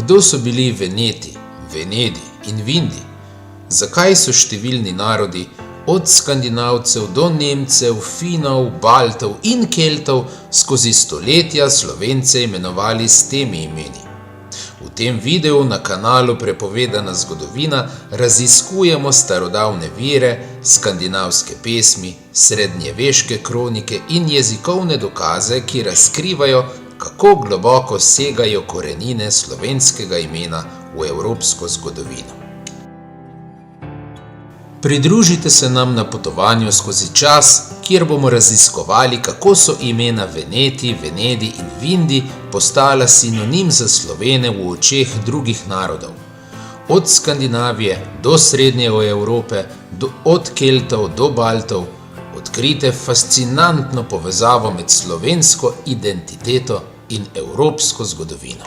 Kdo so bili Veneti, Venedi in Vindi? Zakaj so številni narodi, od Skandinavcev do Nemcev, Finov, Baltov in Keltov, skozi stoletja Slovence imenovali s temi imeni? V tem videu na kanalu Prepovedana zgodovina raziskujemo starodavne vire, skandinavske pesmi, srednjeveške kronike in jezikovne dokaze, ki razkrivajo, kako globoko segajo korenine slovenskega imena v evropsko zgodovino. Pridružite se nam na potovanju skozi čas, kjer bomo raziskovali, kako so imena Veneti, Venedi in Vindi postala sinonim za Slovene v očeh drugih narodov. Od Skandinavije do Srednje Evrope, od Keltov do Baltov, odkrite fascinantno povezavo med slovensko identiteto in evropsko zgodovino.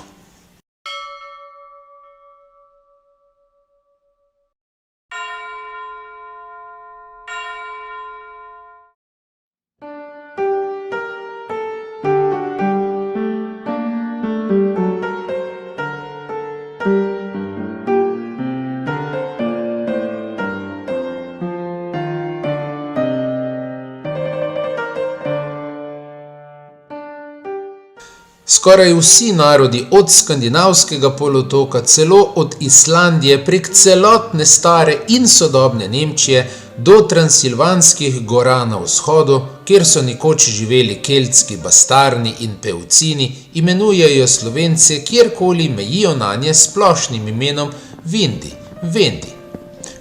Skoraj vsi narodi od skandinavskega polotoka, celo od Islandije prek celotne stare in sodobne Nemčije do transilvanskih gora na vzhodu, kjer so nekoč živeli keltski bastarni in pevcini, imenujejo Slovence kjerkoli mejijo nanje s splošnim imenom Vindi, Vendi.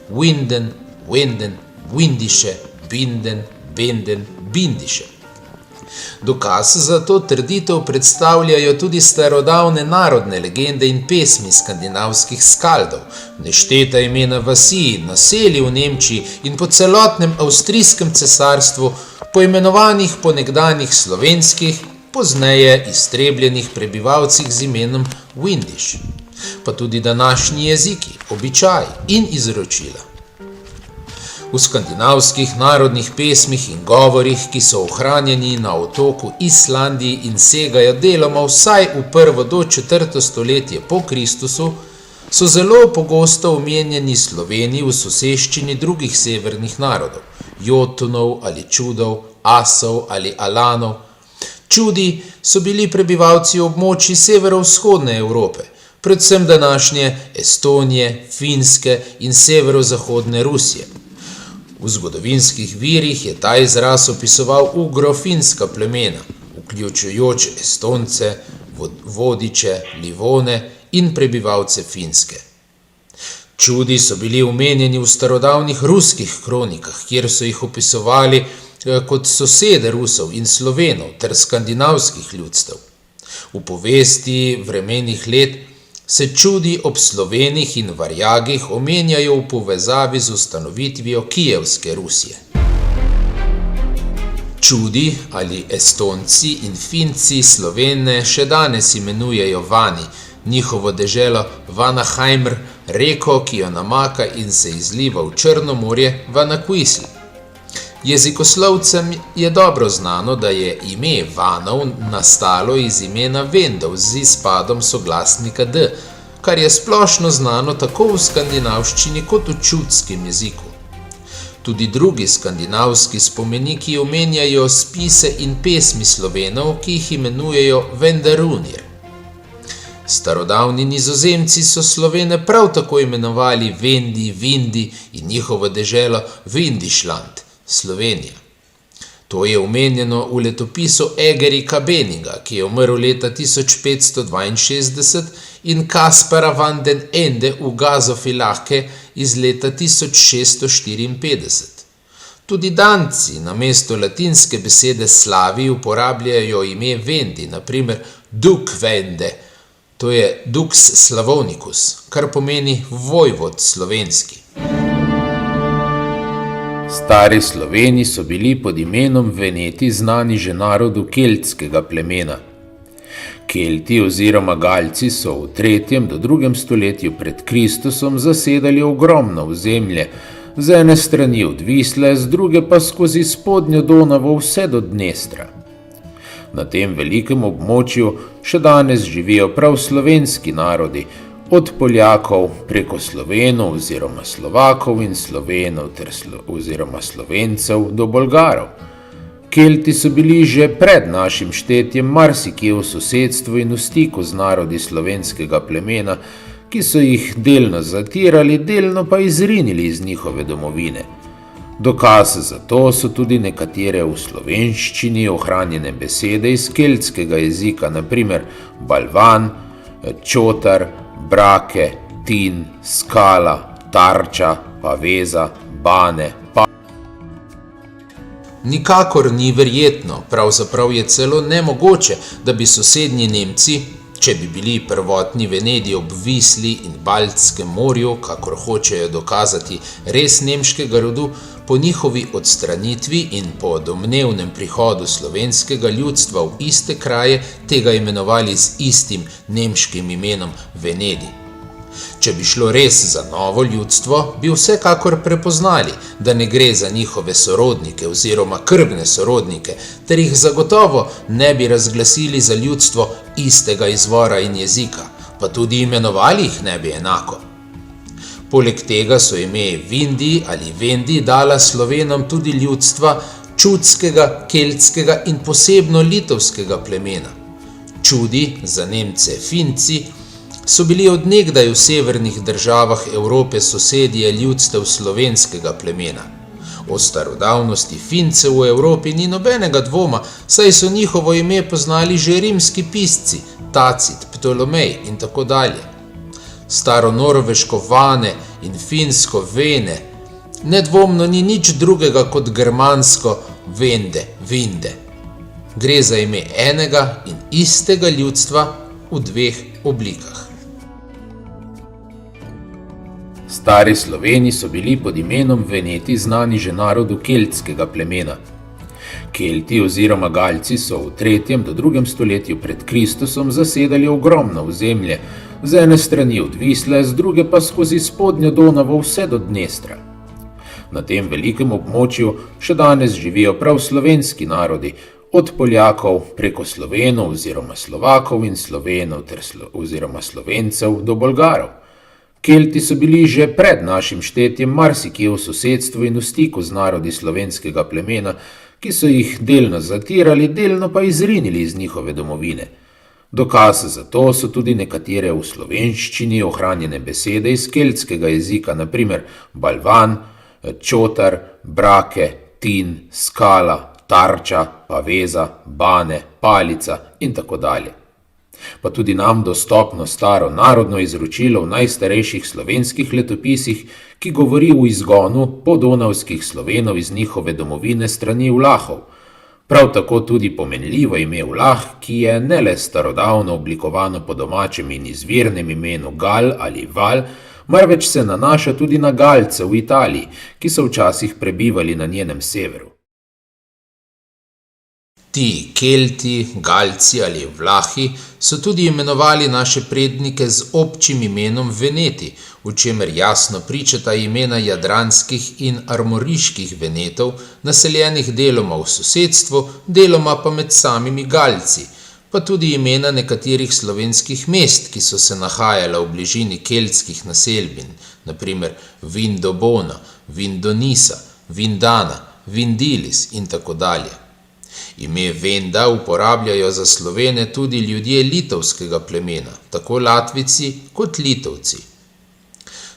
Vinden, Venden, Vindiše, Binden, Benden, Bindiše. Dokaz za to trditev predstavljajo tudi starodavne narodne legende in pesmi skandinavskih skaldov, nešteta imena vasi, naselij v Nemčiji in po celotnem avstrijskem cesarstvu, poimenovanih po nekdanjih slovenskih, pozneje iztrebljenih prebivalcih z imenom Vindiš, pa tudi današnji jeziki, običaji in izročila. V skandinavskih narodnih pesmih in govorih, ki so ohranjeni na otoku Islandiji in segajo deloma vsaj v 1. do 4. stoletje po Kristusu, so zelo pogosto omenjeni Sloveni v soseščini drugih severnih narodov, Jotunov ali Čudov, Asov ali Alanov. Čudi so bili prebivalci območij severovzhodne Evrope, predvsem današnje Estonije, Finske in severozahodne Rusije. V zgodovinskih virih je ta izraz opisoval ugro-finska plemena, vključujoč Estonce, Vodiče, Livone in prebivalce Finske. Čudi so bili omenjeni v starodavnih ruskih kronikah, kjer so jih opisovali kot sosede Rusov in Slovenov ter skandinavskih ljudstev. V povesti vremenih let se čudi ob Slovenih in Varjagih omenjajo v povezavi z ustanovitvijo Kijevske Rusije. Čudi ali Estonci in Finci Slovene še danes imenujejo Vani, njihovo deželo Vanaheimr, reko, ki jo namaka in se izliva v Črno morje, Vanaquisl. Jezikoslovcem je dobro znano, da je ime Vanov nastalo iz imena Vendov z izpadom soglasnika D, kar je splošno znano tako v skandinavščini kot v čudskem jeziku. Tudi drugi skandinavski spomeniki omenjajo spise in pesmi Slovenov, ki jih imenujejo Vendarunir. Starodavni Nizozemci so Slovene prav tako imenovali Vendi, Vindi in njihovo deželo Vindišland, Slovenija. To je omenjeno v letopisu Egerika Beniga, ki je umrl leta 1562, in Kaspara van den Ende v Gazofilake iz leta 1654. Tudi Danci namesto latinske besede slavi uporabljajo ime Vendi, naprimer Duk Vende, to je Dux Slavonicus, kar pomeni vojvod slovenski. Stari Sloveni so bili pod imenom Veneti znani že narodu keltskega plemena. Kelti oziroma Galci so v 3. do 2. stoletju pred Kristusom zasedali ogromno ozemlje, z ene strani od Visle, z druge pa skozi spodnjo Donavo vse do Dnestra. Na tem velikem območju še danes živijo prav slovenski narodi, od Poljakov preko Slovenov oziroma Slovakov in Slovenov oziroma Slovencev do Bolgarov. Kelti so bili že pred našim štetjem marsikje v sosedstvu in v stiku z narodi slovenskega plemena, ki so jih delno zatirali, delno pa izrinili iz njihove domovine. Dokaz za to so tudi nekatere v slovenščini ohranjene besede iz keltskega jezika, na primer balvan, čotar, brake, tin, skala, tarča, paveza, bane, Nikakor ni verjetno, pravzaprav je celo nemogoče, da bi sosednji Nemci, če bi bili prvotni Venedi ob Visli in Baltskem morju, kakor hočejo dokazati, res nemškega rodu, po njihovi odstranitvi in po domnevnem prihodu slovenskega ljudstva v iste kraje tega imenovali z istim nemškim imenom Venedi. Če bi šlo res za novo ljudstvo, bi vsekakor prepoznali, da ne gre za njihove sorodnike oziroma krvne sorodnike, ter jih zagotovo ne bi razglasili za ljudstvo istega izvora in jezika, pa tudi imenovali jih ne bi enako. Poleg tega so ime Vindi ali Vendi dala Slovenom tudi ljudstva čudskega, keltskega in posebno litovskega plemena. Čudi, za Nemce Finci, so bili od nekdaj v severnih državah Evrope sosedje ljudstev slovenskega plemena. O starodavnosti Fincev v Evropi ni nobenega dvoma, saj so njihovo ime poznali že rimski pisci, Tacit, Ptolomej in tako dalje. Staronorveško Vane in finsko Vene nedvomno ni nič drugega kot germansko Vende, Vinde. Gre za ime enega in istega ljudstva v dveh oblikah. Stari Sloveni so bili pod imenom Veneti znani že narodu keltskega plemena. Kelti oziroma Galci so v 3. do 2. stoletju pred Kristusom zasedali ogromno ozemlje, z ene strani od Visle, z druge pa skozi spodnjo Donavo vse do Dnestra. Na tem velikem območju še danes živijo prav slovenski narodi, od Poljakov preko Slovenov oziroma Slovakov in Slovenov oziroma Slovencev do Bolgarov. Kelti so bili že pred našim štetjem marsikje v sosedstvu in v stiku z narodi slovenskega plemena, ki so jih delno zatirali, delno pa izrinili iz njihove domovine. Dokaz za to so tudi nekatere v slovenščini ohranjene besede iz keltskega jezika, na primer balvan, čotar, brake, tin, skala, tarča, paveza, bane, palica in tako dalje. Pa tudi nam dostopno staro narodno izročilo v najstarejših slovenskih letopisih, ki govori o izgonu podonavskih Slovenov iz njihove domovine strani Vlahov. Prav tako tudi pomenljivo ime Vlah, ki je ne le starodavno oblikovano po domačem in izvirnem imenu Gal ali Val, marveč se nanaša tudi na Galce v Italiji, ki so včasih prebivali na njenem severu. Ti Kelti, Galci ali Vlahi so tudi imenovali naše prednike z občim imenom Veneti, v čemer jasno pričata imena jadranskih in armoriških Venetov, naseljenih deloma v sosedstvu, deloma pa med samimi Galci, pa tudi imena nekaterih slovenskih mest, ki so se nahajala v bližini keltskih naselbin, na primer Vindobona, Vindonisa, Vindana, Vindilis in tako dalje. Ime Venda uporabljajo za Slovene tudi ljudje litovskega plemena, tako Latvici kot Litovci.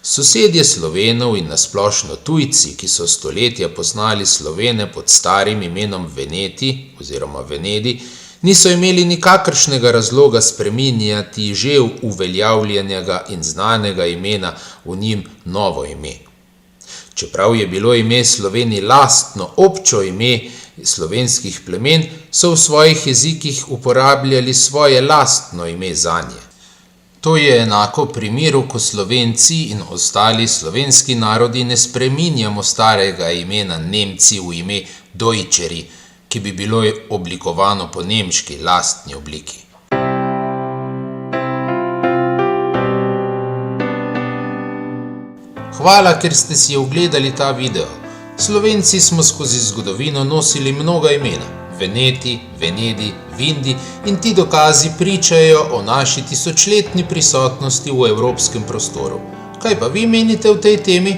Sosedje Slovenov in nasplošno tujci, ki so stoletja poznali Slovene pod starim imenom Veneti oziroma Venedi, niso imeli nikakršnega razloga spreminjati že uveljavljenega in znanega imena v njim novo ime. Čeprav je bilo ime Sloveni lastno občo ime slovenskih plemen, so v svojih jezikih uporabljali svoje lastno ime zanje. To je enako primeru, ko Slovenci in ostali slovenski narodi ne spreminjamo starega imena Nemci v ime Deutscheri, ki bi bilo oblikovano po nemški lastni obliki. Hvala, ker ste si ogledali ta video. Slovenci smo skozi zgodovino nosili mnoga imena, Veneti, Venedi, Vindi in ti dokazi pričajo o naši tisočletni prisotnosti v evropskem prostoru. Kaj pa vi menite o tej temi?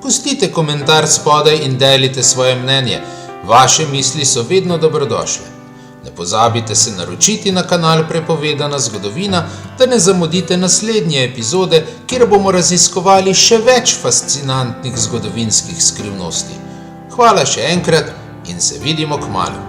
Pustite komentar spodaj in delite svoje mnenje. Vaše misli so vedno dobrodošle. Ne pozabite se naročiti na kanal Prepovedana zgodovina, da ne zamudite naslednje epizode, kjer bomo raziskovali še več fascinantnih zgodovinskih skrivnosti. Hvala še enkrat in se vidimo kmalu.